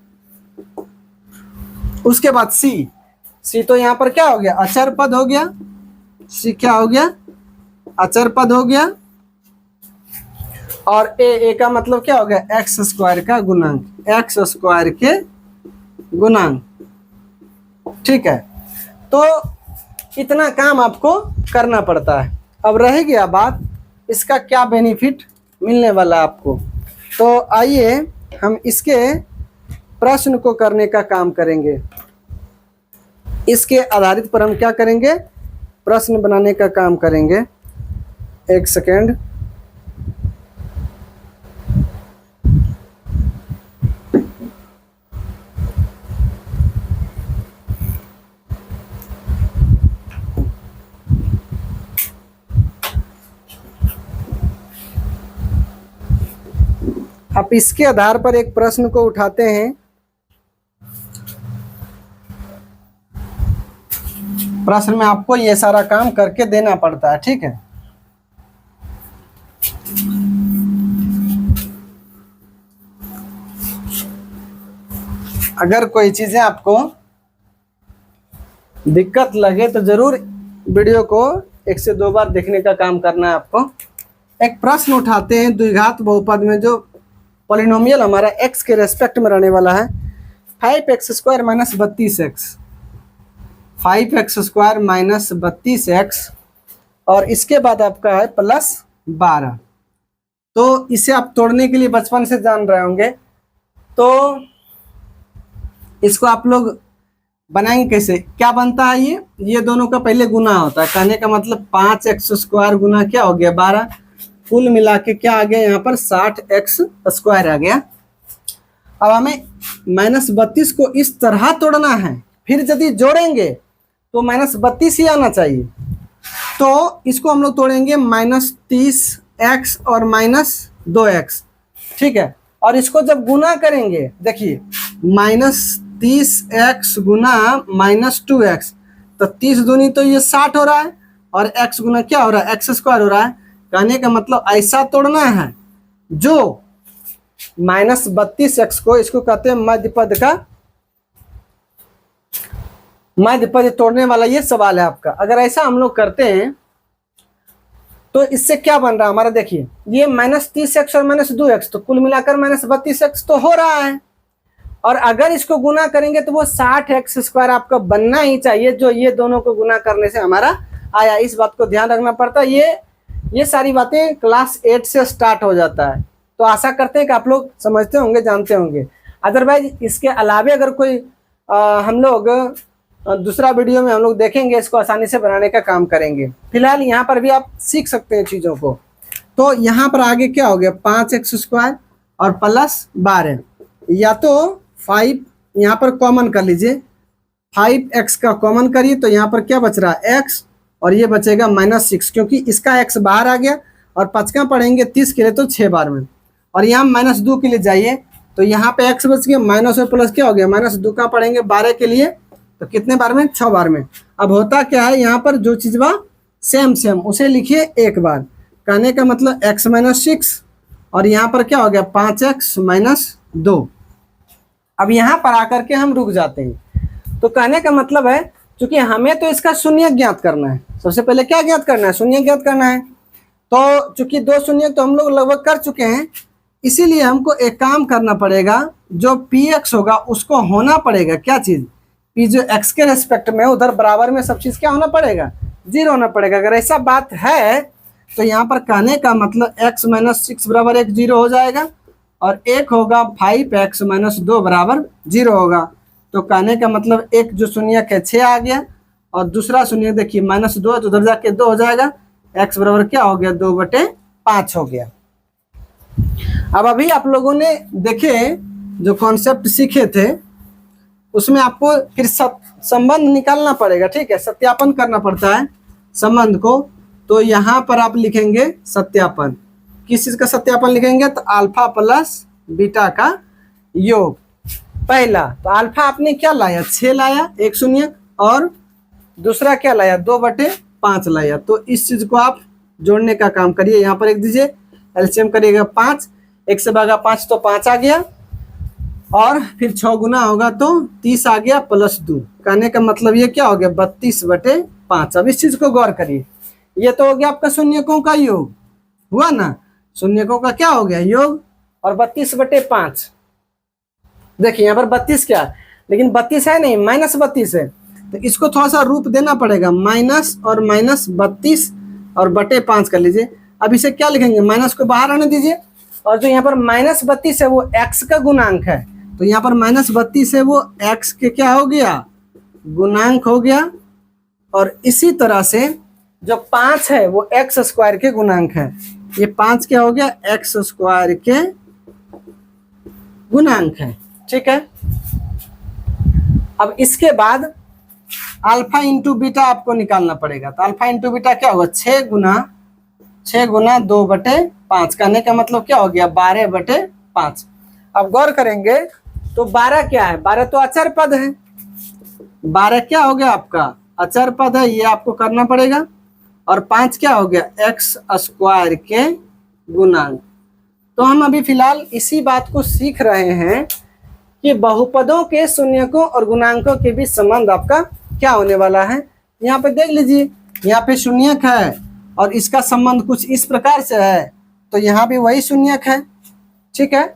उसके बाद c तो यहाँ पर क्या हो गया, अचर पद हो गया। c क्या हो गया, अचर पद हो गया। और a का मतलब क्या हो गया, एक्स स्क्वायर का गुणांक, एक्स स्क्वायर के गुणांक। ठीक है, तो इतना काम आपको करना पड़ता है। अब रह गया बात, इसका क्या बेनिफिट मिलने वाला आपको। तो आइए हम इसके प्रश्न को करने का काम करेंगे। इसके आधारित पर हम क्या करेंगे, प्रश्न बनाने का काम करेंगे। एक सेकेंड, आप इसके आधार पर एक प्रश्न को उठाते हैं। प्रश्न में आपको ये सारा काम करके देना पड़ता है, ठीक है। अगर कोई चीजें आपको दिक्कत लगे तो जरूर वीडियो को 1 से 2 बार देखने का काम करना है आपको। एक प्रश्न उठाते हैं, द्विघात बहुपद में जो पॉलिनोमियल हमारा x के रेस्पेक्ट में रहने वाला है, 5x square minus 32x, 5x square minus 32x, और इसके बाद आपका है प्लस 12। तो इसे आप तोड़ने के लिए बचपन से जान रहे होंगे। तो इसको आप लोग बनाएंगे कैसे, क्या बनता है, ये दोनों का पहले गुना होता है। कहने का मतलब 5x स्क्वायर गुना क्या हो गया 12, कुल मिला के क्या आ गया यहाँ पर 60x स्क्वायर आ गया। अब हमें माइनस 32 को इस तरह तोड़ना है, फिर यदि जोड़ेंगे तो माइनस 32 ही आना चाहिए। तो इसको हम लोग तोड़ेंगे माइनस 30x और माइनस 2x, ठीक है। और इसको जब गुना करेंगे, देखिए माइनस 30x गुना माइनस 2x, तो 30 दूनी तो ये 60 हो रहा है, और x गुना क्या हो रहा है, एक्स स्क्वायर हो रहा है। कहने का मतलब ऐसा तोड़ना है जो माइनस 32x को, इसको कहते हैं मध्य पद का मध्य पद तोड़ने वाला ये सवाल है आपका। अगर ऐसा हम लोग करते हैं तो इससे क्या बन रहा है हमारा, देखिए ये माइनस 30x और माइनस 2x, तो कुल मिलाकर माइनस 32x तो हो रहा है। और अगर इसको गुना करेंगे तो वो 60x स्क्वायर आपका बनना ही चाहिए, जो ये दोनों को गुना करने से हमारा आया, इस बात को ध्यान रखना पड़ता है। ये सारी बातें क्लास 8 से स्टार्ट हो जाता है, तो आशा करते हैं कि आप लोग समझते होंगे, जानते होंगे। अदरवाइज इसके अलावे अगर कोई हम लोग दूसरा वीडियो में हम लोग देखेंगे, इसको आसानी से बनाने का काम करेंगे। फिलहाल यहाँ पर भी आप सीख सकते हैं चीज़ों को। तो यहाँ पर आगे क्या हो गया, 5x² और प्लस 12, या तो 5 यहाँ पर कॉमन कर लीजिए, 5x का कॉमन करिए तो यहाँ पर क्या बच रहा है x, और ये बचेगा -6, क्योंकि इसका x बाहर आ गया, और 5 का पढ़ेंगे 30 के लिए तो 6 बार में, और यहाँ -2 के लिए जाइए तो यहाँ पे x बच गया, माइनस और प्लस क्या हो गया, -2 का पढ़ेंगे 12 के लिए तो कितने बार में, 6 बार में। अब होता क्या है, यहाँ पर जो चीज़ बा सेम उसे लिखिए एक बार, कहने का मतलब x -6, और यहाँ पर क्या हो गया 5x - 2। अब यहाँ पर आकर के हम रुक जाते हैं। तो कहने का मतलब है, क्योंकि हमें तो इसका शून्य ज्ञात करना है, सबसे पहले क्या ज्ञात करना है, शून्य ज्ञात करना है। तो चूंकि 2 शून्य तो हम लोग लगभग कर चुके हैं, इसीलिए हमको एक काम करना पड़ेगा, जो px होगा उसको होना पड़ेगा क्या चीज़, p जो x के रेस्पेक्ट में, उधर बराबर में सब चीज़ क्या होना पड़ेगा, 0 होना पड़ेगा। अगर ऐसा बात है तो यहाँ पर कहने का मतलब x - 6 बराबर 1 0 हो जाएगा, और एक होगा 5x - 2 बराबर 0 होगा। तो कहने का मतलब एक जो शून्य है 6 आ गया, और दूसरा शून्य देखिए -2 तो उधर जाके 2 हो जाएगा, x बराबर क्या हो गया 2/5 हो गया। अब अभी आप लोगों ने देखे जो कॉन्सेप्ट सीखे थे, उसमें आपको फिर संबंध निकालना पड़ेगा, ठीक है, सत्यापन करना पड़ता है संबंध को। तो यहाँ पर आप लिखेंगे सत्यापन, किस चीज़ का सत्यापन लिखेंगे, तो अल्फा प्लस बीटा का योग। पहला तो अल्फा आपने क्या लाया, 6 लाया, एक शून्य, और दूसरा क्या लाया 2/5 लाया। तो इस चीज़ को आप जोड़ने का काम करिए, यहाँ पर एक दीजिए, एलसीएम करिएगा 5, 1 से भागा 5 तो 5 आ गया, और फिर 6 गुना होगा तो 30 आ गया प्लस 2। कहने का मतलब ये क्या हो गया 32/5। अब इस चीज़ को गौर करिए, ये तो हो गया आपका शून्यकों का योग, हुआ ना, शून्यकों का क्या हो गया योग, और 32/5। देखिए यहाँ पर 32 क्या, लेकिन 32 है नहीं, -32 है, तो इसको थोड़ा सा रूप देना पड़ेगा, माइनस और -32 और /5 कर लीजिए। अब इसे क्या लिखेंगे, माइनस को बाहर आने दीजिए, और जो यहाँ पर -32 है वो x का गुणांक है, तो यहाँ पर -32 है वो x के क्या हो गया, गुणांक हो गया। और इसी तरह से जो 5 है वो x² के गुणांक है, ये 5 क्या हो गया x² के गुणांक है, ठीक है। अब इसके बाद अल्फा इंटू बीटा आपको निकालना पड़ेगा, तो अल्फा इंटू बीटा क्या होगा 6 गुना 2/5, कहने का मतलब क्या हो गया 12/5। अब गौर करेंगे तो 12 क्या है, 12 तो अचर पद है, 12 क्या हो गया आपका अचर पद है, ये आपको करना पड़ेगा। और 5 क्या हो गया x² के गुणांक। तो हम अभी फिलहाल इसी बात को सीख रहे हैं कि बहुपदों के शून्यकों और गुणांकों के बीच संबंध आपका क्या होने वाला है। यहाँ पे देख लीजिए, यहाँ पे शून्यक है और इसका संबंध कुछ इस प्रकार से है, तो यहाँ भी वही शून्यक है, ठीक है।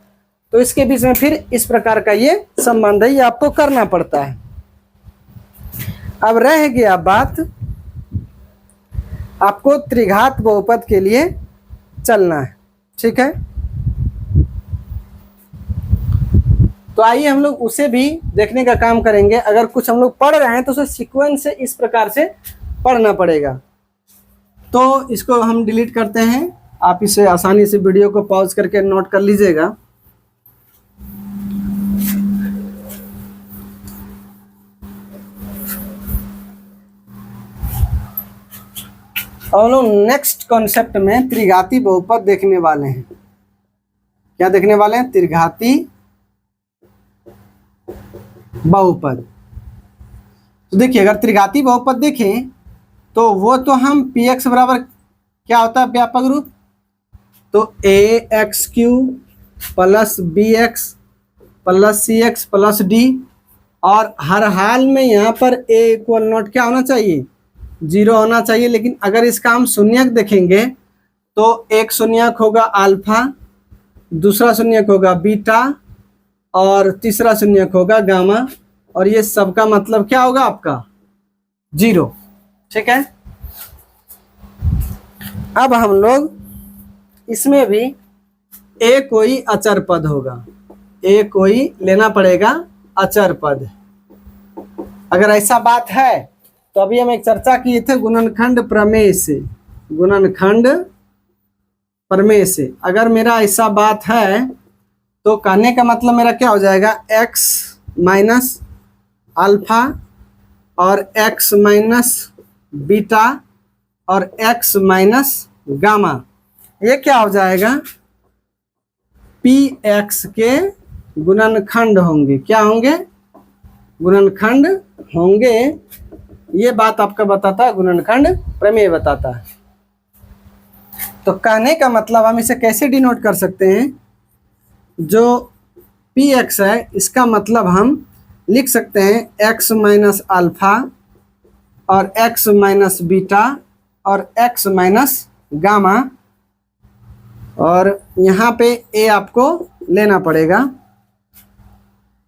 तो इसके बीच में फिर इस प्रकार का ये संबंध है, ये आपको करना पड़ता है। अब रह गया बात, आपको त्रिघात बहुपद के लिए चलना है, ठीक है। तो आइए हम लोग उसे भी देखने का काम करेंगे। अगर कुछ हम लोग पढ़ रहे हैं तो उसे सीक्वेंस से इस प्रकार से पढ़ना पड़ेगा। तो इसको हम डिलीट करते हैं, आप इसे आसानी से वीडियो को पॉज करके नोट कर लीजिएगा। और हम लोग नेक्स्ट कॉन्सेप्ट में त्रिघाती बहुपद देखने वाले हैं। क्या देखने वाले हैं, त्रिघाती बहुपद। तो देखिए, अगर त्रिघाती बहुपद देखें तो वो तो हम px बराबर क्या होता है व्यापक रूप, तो ax³ plus bx plus cx plus d, और हर हाल में यहाँ पर a = 0 क्या होना चाहिए 0 होना चाहिए। लेकिन अगर इसका हम शून्यक देखेंगे तो एक शून्यक होगा अल्फा, दूसरा शून्यक होगा बीटा, और तीसरा शून्यक होगा गामा, और ये सबका मतलब क्या होगा आपका 0, ठीक है। अब हम लोग इसमें भी ए कोई अचर पद होगा, ए कोई लेना पड़ेगा अचर पद। अगर ऐसा बात है तो अभी हम एक चर्चा किए थे गुणनखंड प्रमेय से, गुणनखंड प्रमेय से। अगर मेरा ऐसा बात है तो कहने का मतलब मेरा क्या हो जाएगा, x माइनस अल्फा और x माइनस बीटा और x माइनस गामा, ये क्या हो जाएगा, px के गुणनखंड होंगे। क्या होंगे, गुणनखंड होंगे। ये बात आपका बताता है गुणनखंड प्रमेय बताता है। तो कहने का मतलब हम इसे कैसे डिनोट कर सकते हैं, जो px है इसका मतलब हम लिख सकते हैं x माइनस अल्फा और x माइनस बीटा और x माइनस गामा, और यहाँ पे a आपको लेना पड़ेगा,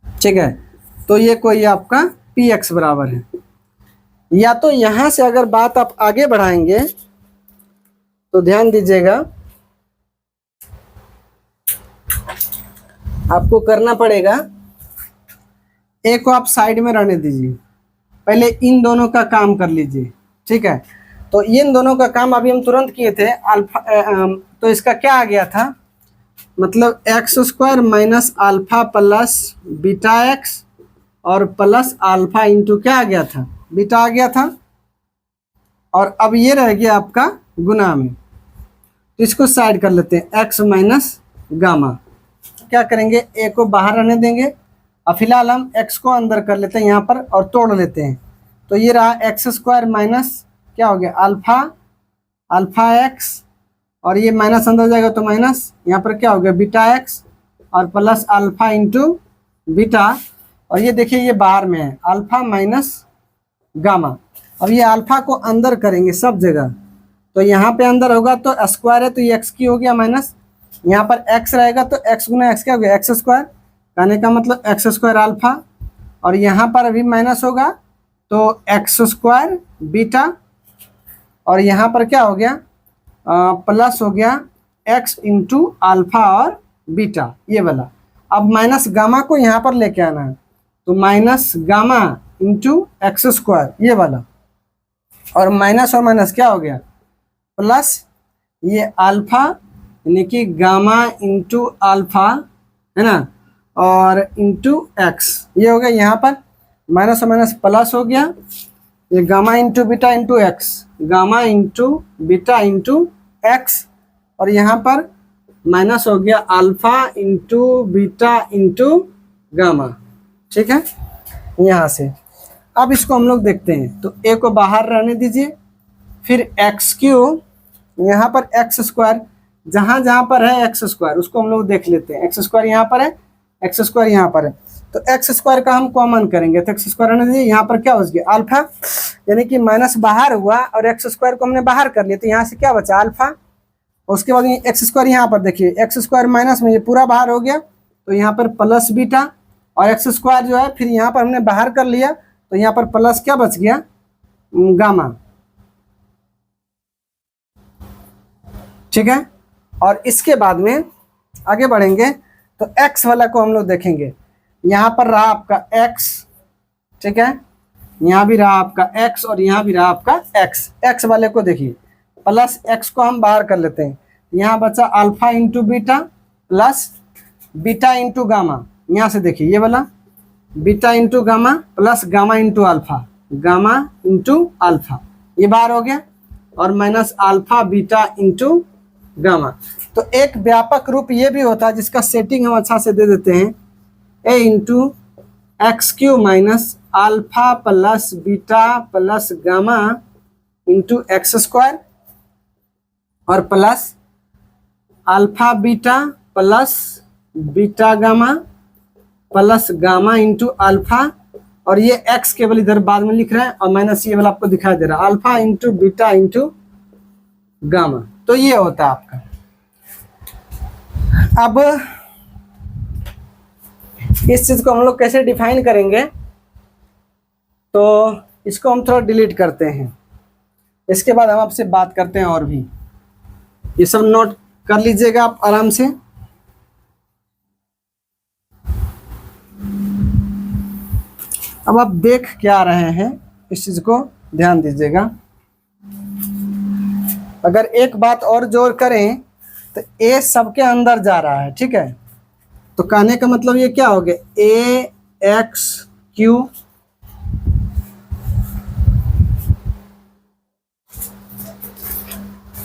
ठीक है। तो ये कोई आपका px बराबर है। या तो यहाँ से अगर बात आप आगे बढ़ाएंगे तो ध्यान दीजिएगा, आपको करना पड़ेगा, ए को आप साइड में रहने दीजिए, पहले इन दोनों का काम कर लीजिए, ठीक है। तो इन दोनों का काम अभी हम तुरंत किए थे। अल्फा तो इसका क्या आ गया था, मतलब x square minus alpha plus beta x और प्लस अल्फा इंटू क्या आ गया था, बीटा आ गया था। और अब ये रह गया आपका गुना में, तो इसको साइड कर लेते हैं, एक्स माइनस गामा। क्या करेंगे, ए को बाहर रहने देंगे और फिलहाल हम एक्स को अंदर कर लेते हैं यहाँ पर और तोड़ लेते हैं। तो ये रहा एक्स स्क्वायर माइनस क्या हो गया, अल्फा, अल्फा एक्स, और ये माइनस अंदर जाएगा तो माइनस, यहाँ पर क्या हो गया बीटा एक्स और प्लस अल्फा इंटू बीटा, और ये देखिए ये बाहर में है अल्फा माइनस गामा। अब ये अल्फा को अंदर करेंगे सब जगह, तो यहाँ पे अंदर होगा तो स्क्वायर है तो ये एक्स की हो गया माइनस, यहाँ पर एक्स रहेगा तो एक्स गुना एक्स क्या हो गया, एक्स स्क्वायर, कहने का मतलब एक्स स्क्वायर अल्फा, और यहाँ पर अभी माइनस होगा तो एक्स स्क्वायर बीटा, और यहाँ पर क्या हो गया प्लस हो गया एक्स इंटू अल्फा और बीटा, ये वाला। अब माइनस गामा को यहाँ पर लेके आना है, तो minus gamma into X square ये वाला, और माइनस और माइनस क्या हो गया प्लस ये अल्फा यानी कि गामा इंटू अल्फा है ना, और इंटू एक्स, ये हो गया। यहाँ पर माइनस और माइनस प्लस हो गया, ये gamma into beta into x, gamma into beta into x, और यहाँ पर माइनस हो गया alpha into beta into gamma, ठीक है। यहाँ से अब इसको हम लोग देखते हैं, तो ए को बाहर रहने दीजिए, फिर एक्स क्यू, यहाँ पर एक्स स्क्वायर, जहाँ जहाँ पर है एक्स स्क्वायर उसको हम लोग देख लेते हैं। एक्स स्क्वायर यहाँ पर है, एक्स स्क्वायर यहाँ पर है, तो एक्स स्क्वायर का हम कॉमन करेंगे, तो एक्स स्क्वायर रहने दीजिए। यहाँ पर क्या हो गया अल्फा, यानी कि माइनस बाहर हुआ और एक्स स्क्वायर को हमने बाहर कर लिया, तो यहाँ से क्या बचा अल्फा, और उसके बाद एक्स स्क्वायर यहाँ पर देखिए, एक्स स्क्वायर माइनस में ये पूरा बाहर हो गया, तो यहाँ पर प्लस बीटा, और एक्स स्क्वायर जो है फिर यहाँ पर हमने बाहर कर लिया, तो यहाँ पर प्लस क्या बच गया गामा, ठीक है। और इसके बाद में आगे बढ़ेंगे तो x वाला को हम लोग देखेंगे। यहाँ पर रहा आपका x, ठीक है, यहाँ भी रहा आपका x और यहाँ भी रहा आपका x। x वाले को देखिए, प्लस x को हम बाहर कर लेते हैं, यहाँ बचा alpha into beta plus beta into gamma. यहाँ से देखिए ये वाला beta into gamma plus gamma into alpha, gamma into alpha, ये बाहर हो गया, और minus alpha beta into gamma. तो एक व्यापक रूप ये भी होता है जिसका सेटिंग हम अच्छा से दे देते हैं, A into X cube minus alpha plus beta plus gamma into X square, और plus alpha beta plus beta gamma plus gamma into alpha, और ये एक्स केवल इधर बाद में लिख रहे हैं, और माइनस ये वाला आपको दिखाई दे रहा है alpha into beta into gamma. तो ये होता है आपका। अब इस चीज को हम लोग कैसे डिफाइन करेंगे, तो इसको हम थोड़ा डिलीट करते हैं, इसके बाद हम आपसे बात करते हैं और भी। ये सब नोट कर लीजिएगा आप आराम से। अब आप देख क्या रहे हैं, इस चीज को ध्यान दीजिएगा। अगर एक बात और जोड़ करें तो ए सबके अंदर जा रहा है, ठीक है। तो कहने का मतलब ये क्या हो गया, ए एक्स क्यू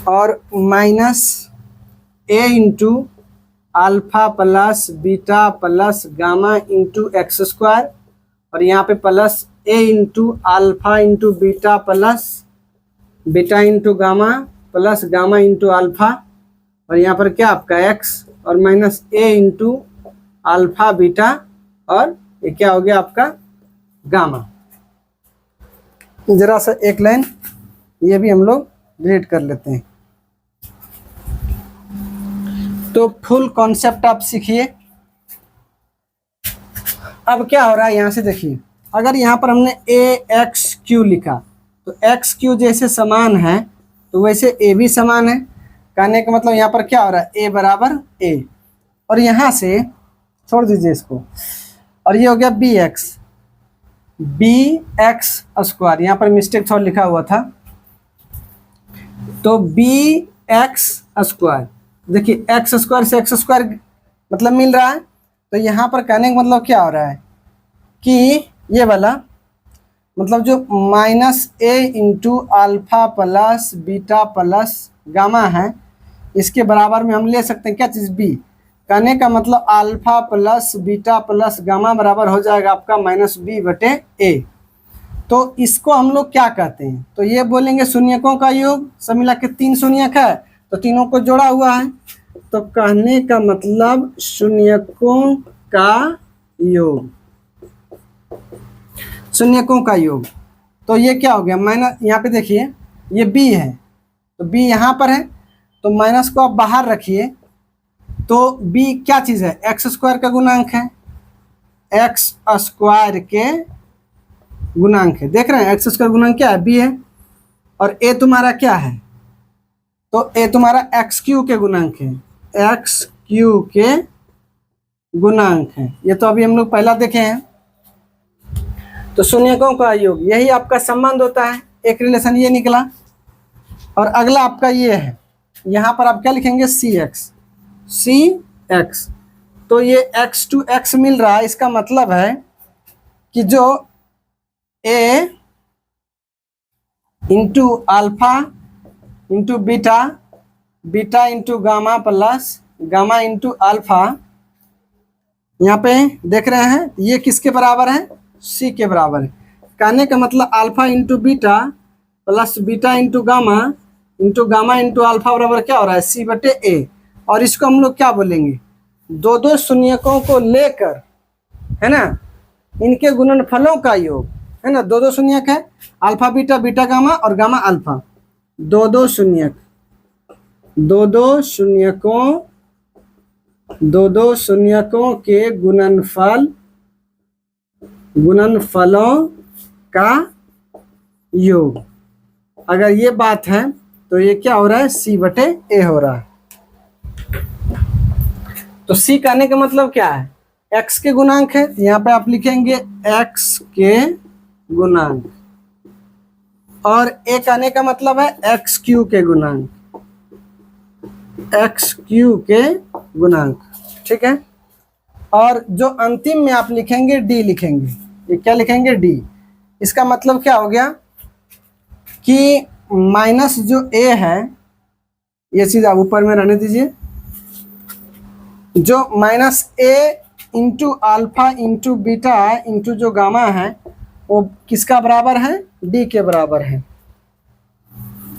और minus A into alpha plus beta plus gamma into X square, और यहाँ पे plus A into alpha into beta plus beta into gamma plus gamma into alpha, और यहाँ पर क्या आपका एक्स, और minus A into alpha beta, और ये क्या हो गया आपका गामा। जरा सा एक लाइन ये भी हम लोग डिलीट कर लेते हैं। तो फुल कॉन्सेप्ट आप सीखिए। अब क्या हो रहा है, यहाँ से देखिए, अगर यहाँ पर हमने ए एक्स क्यू लिखा तो एक्स क्यू जैसे समान है तो वैसे ए भी समान है। कहने का मतलब यहाँ पर क्या हो रहा है, ए बराबर ए, और यहाँ से छोड़ दीजिए इसको, और ये हो गया बी एक्स स्क्वायर, यहाँ पर मिस्टेक थोड़ा लिखा हुआ था, तो बी एक्स स्क्वायर। देखिए एक्स स्क्वायर से एक्स स्क्वायर मतलब मिल रहा है, तो यहाँ पर कहने का मतलब क्या हो रहा है कि ये वाला मतलब जो minus A into alpha plus beta plus gamma है, इसके बराबर में हम ले सकते हैं क्या चीज़, बी। कहने का मतलब alpha plus beta plus gamma बराबर हो जाएगा आपका माइनस बी बटे ए। तो इसको हम लोग क्या कहते हैं, तो ये बोलेंगे शून्यकों का योग। सब मिला के 3 शून्यक है तो तीनों को जोड़ा हुआ है, तो कहने का मतलब शून्यकों का योग, शून्यकों का योग। तो ये क्या हो गया, माइनस, यहाँ पे देखिए ये बी है तो बी यहाँ पर है, तो माइनस को आप बाहर रखिए, तो बी क्या चीज़ है, एक्स स्क्वायर का गुणांक है, एक्स स्क्वायर के गुणांक है। देख रहे हैं एक्स स्क्वायर गुणांक क्या है, बी है, और ए तुम्हारा क्या है, तो ए तुम्हारा एक्स क्यू के गुणांक है, एक्स क्यू के गुणांक है। ये तो अभी हम लोग पहला देखे हैं। तो शून्यकों का योग यही आपका संबंध होता है, एक रिलेशन ये निकला। और अगला आपका ये है, यहाँ पर आप क्या लिखेंगे, सी एक्स। तो ये एक्स टू एक्स मिल रहा है, इसका मतलब है कि जो A into alpha into beta, beta into gamma plus gamma into alpha, यहाँ पे देख रहे हैं ये किसके बराबर है, सी के बराबर है। कहने का मतलब alpha into beta plus beta into gamma into alpha बराबर क्या हो रहा है, सी बटे ए। और इसको हम लोग क्या बोलेंगे, दो शून्यकों को लेकर, है ना, इनके गुणनफलों का योग, है ना। दो शून्यक है, अल्फा बीटा बीटा गामा और गामा अल्फा, दो शून्यकों के गुणनफलों का योग। अगर ये बात है तो ये क्या हो रहा है, सी बटे ए हो रहा है। तो सी कहने का मतलब क्या है, एक्स के गुणांक है, यहाँ पे आप लिखेंगे एक्स के गुणांक, और ए कहने का मतलब है एक्स क्यू के गुणांक, एक्स क्यू के गुणांक, ठीक है। और जो अंतिम में आप लिखेंगे डी लिखेंगे, ये क्या लिखेंगे, डी। इसका मतलब क्या हो गया कि माइनस जो ए है, ये चीज़ आप ऊपर में रहने दीजिए, जो minus A into alpha into beta into जो गामा है वो किसका बराबर है, डी के बराबर है।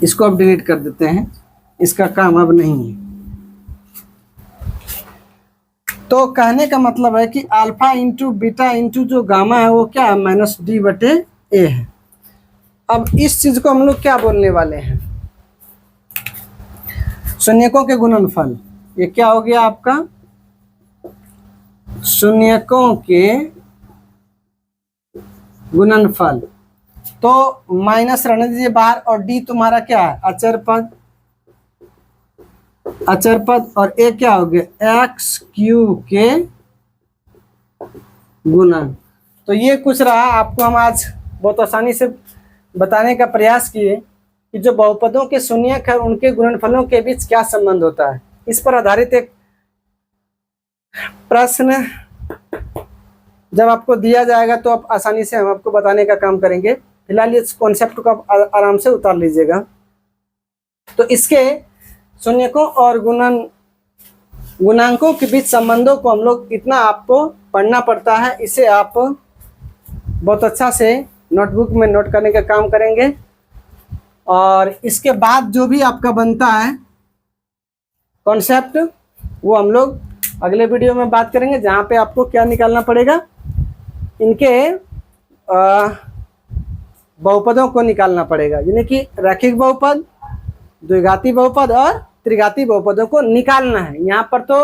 इसको अब डिलीट कर देते हैं, इसका काम अब नहीं है। तो कहने का मतलब है कि अल्फा इंटू बीटा इंटू जो गामा है वो क्या है, माइनस डी बटे ए है। अब इस चीज को हम लोग क्या बोलने वाले हैं, शून्यकों के गुणनफल। ये क्या हो गया आपका, शून्यकों के गुणनफल। तो माइनस रहने दीजिए बाहर, और डी तुम्हारा क्या है, अचर पद, अचर पद, और ये क्या हो गया एक्स क्यूब के गुणन। तो ये कुछ रहा, आपको हम आज बहुत आसानी से बताने का प्रयास किए कि जो बहुपदों के शून्यक है उनके गुणनफलों के बीच क्या संबंध होता है। इस पर आधारित एक प्रश्न जब आपको दिया जाएगा तो आप आसानी से हम आपको बताने का काम करेंगे। फिलहाल इस कॉन्सेप्ट को आप आराम से उतार लीजिएगा। तो इसके शून्यकों और गुणांकों के बीच संबंधों को हम लोग इतना आपको पढ़ना पड़ता है, इसे आप बहुत अच्छा से नोटबुक में नोट करने का काम करेंगे। और इसके बाद जो भी आपका बनता है कॉन्सेप्ट वो हम लोग अगले वीडियो में बात करेंगे, जहाँ पे आपको क्या निकालना पड़ेगा, इनके बहुपदों को निकालना पड़ेगा, यानी कि रैखिक बहुपद, द्विघाती बहुपद और त्रिघाती बहुपदों को निकालना है। यहाँ पर तो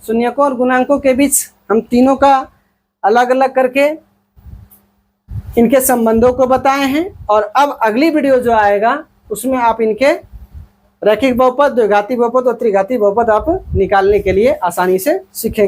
शून्यकों और गुणांकों के बीच हम तीनों का अलग अलग करके इनके संबंधों को बताए हैं, और अब अगली वीडियो जो आएगा उसमें आप इनके रैखिक बहुपद, द्विघाती बहुपद और त्रिघाती बहुपद आप निकालने के लिए आसानी से सीखेंगे।